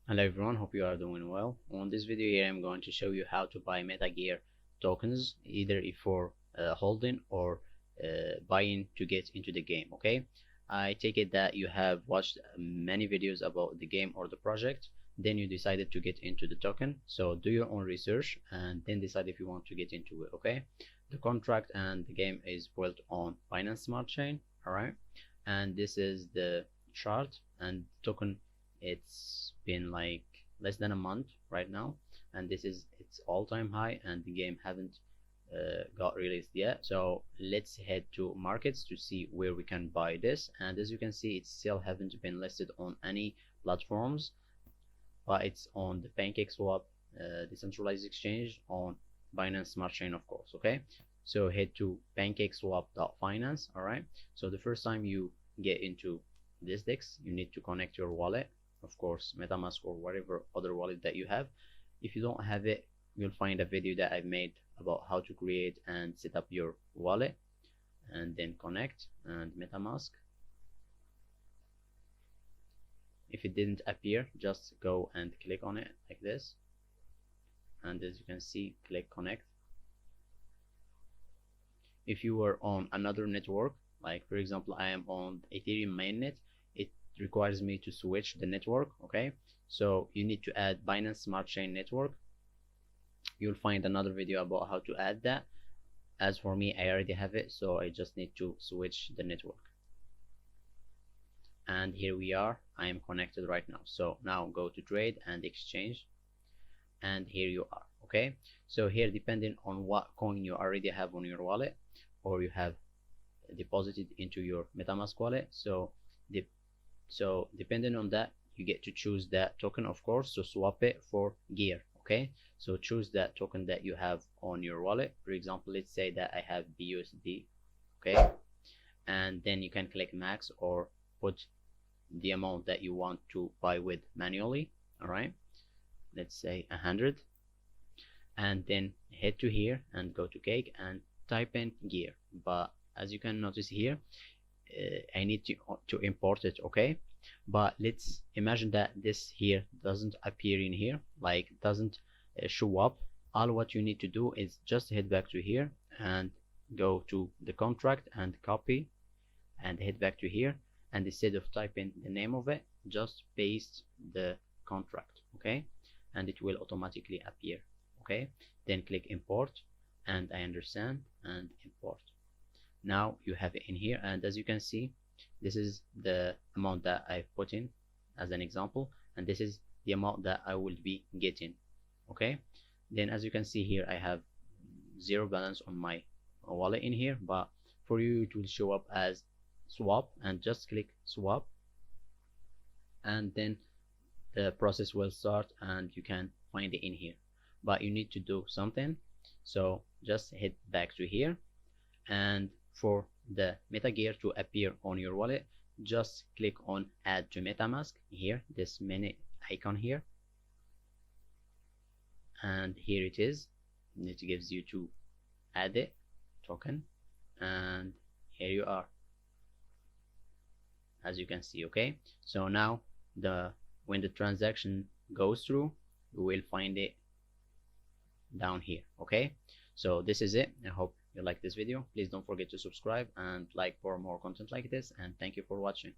Hello everyone, hope you are doing well. On this video here I'm going to show you how to buy MetaGear tokens, either for holding or buying to get into the game. Okay, I take it that you have watched many videos about the game or the project, then you decided to get into the token. So do your own research and then decide if you want to get into it. Okay, the contract and the game is built on Binance Smart Chain. Alright, and this is the chart and token. It's been like less than a month right now, and this is its all-time high, and the game haven't got released yet. So let's head to markets to see where we can buy this. And as you can see, it still haven't been listed on any platforms, but it's on the PancakeSwap decentralized exchange on Binance Smart Chain, of course. Okay, so head to pancakeswap.finance. All right, so the first time you get into this DEX, you need to connect your wallet, of course MetaMask or whatever other wallet that you have. If you don't have it, you'll find a video that I've made about how to create and set up your wallet, and then connect and MetaMask. If it didn't appear, just go and click on it like this, and as you can see, click connect. If you were on another network, like for example I am on Ethereum mainnet, it requires me to switch the network. Okay, so you need to add Binance Smart Chain network. You'll find another video about how to add that. As for me, I already have it, so I just need to switch the network. And here we are, I am connected right now. So now go to trade and exchange, and here you are. Okay, so here, depending on what coin you already have on your wallet or you have deposited into your MetaMask wallet, so depending on that, you get to choose that token, of course, to swap it for gear. Okay, so choose that token that you have on your wallet. For example, let's say that I have BUSD. Okay, and then you can click max or put the amount that you want to buy with manually. All right, let's say 100, and then head to here and go to cake and type in gear. But as you can notice here, I need to import it. Okay, but let's imagine that this here doesn't appear in here, like doesn't show up. All what you need to do is just head back to here and go to the contract and copy and head back to here, and instead of typing the name of it, just paste the contract. Okay, and it will automatically appear. Okay, then click import, and I understand, and import. Now you have it in here, and as you can see, this is the amount that I've put in as an example, and this is the amount that I will be getting. Okay, then as you can see here, I have zero balance on my wallet in here, but for you it will show up as swap, and just click swap, and then the process will start and you can find it in here. But you need to do something, so just head back to here, and for the MetaGear to appear on your wallet, just click on add to MetaMask here, this mini icon here, and here it is. It gives you to add it token, and here you are, as you can see. Okay, so now when the transaction goes through, you will find it down here. Okay, so this is it. I hope you like this video. Please don't forget to subscribe and like for more content like this, and thank you for watching.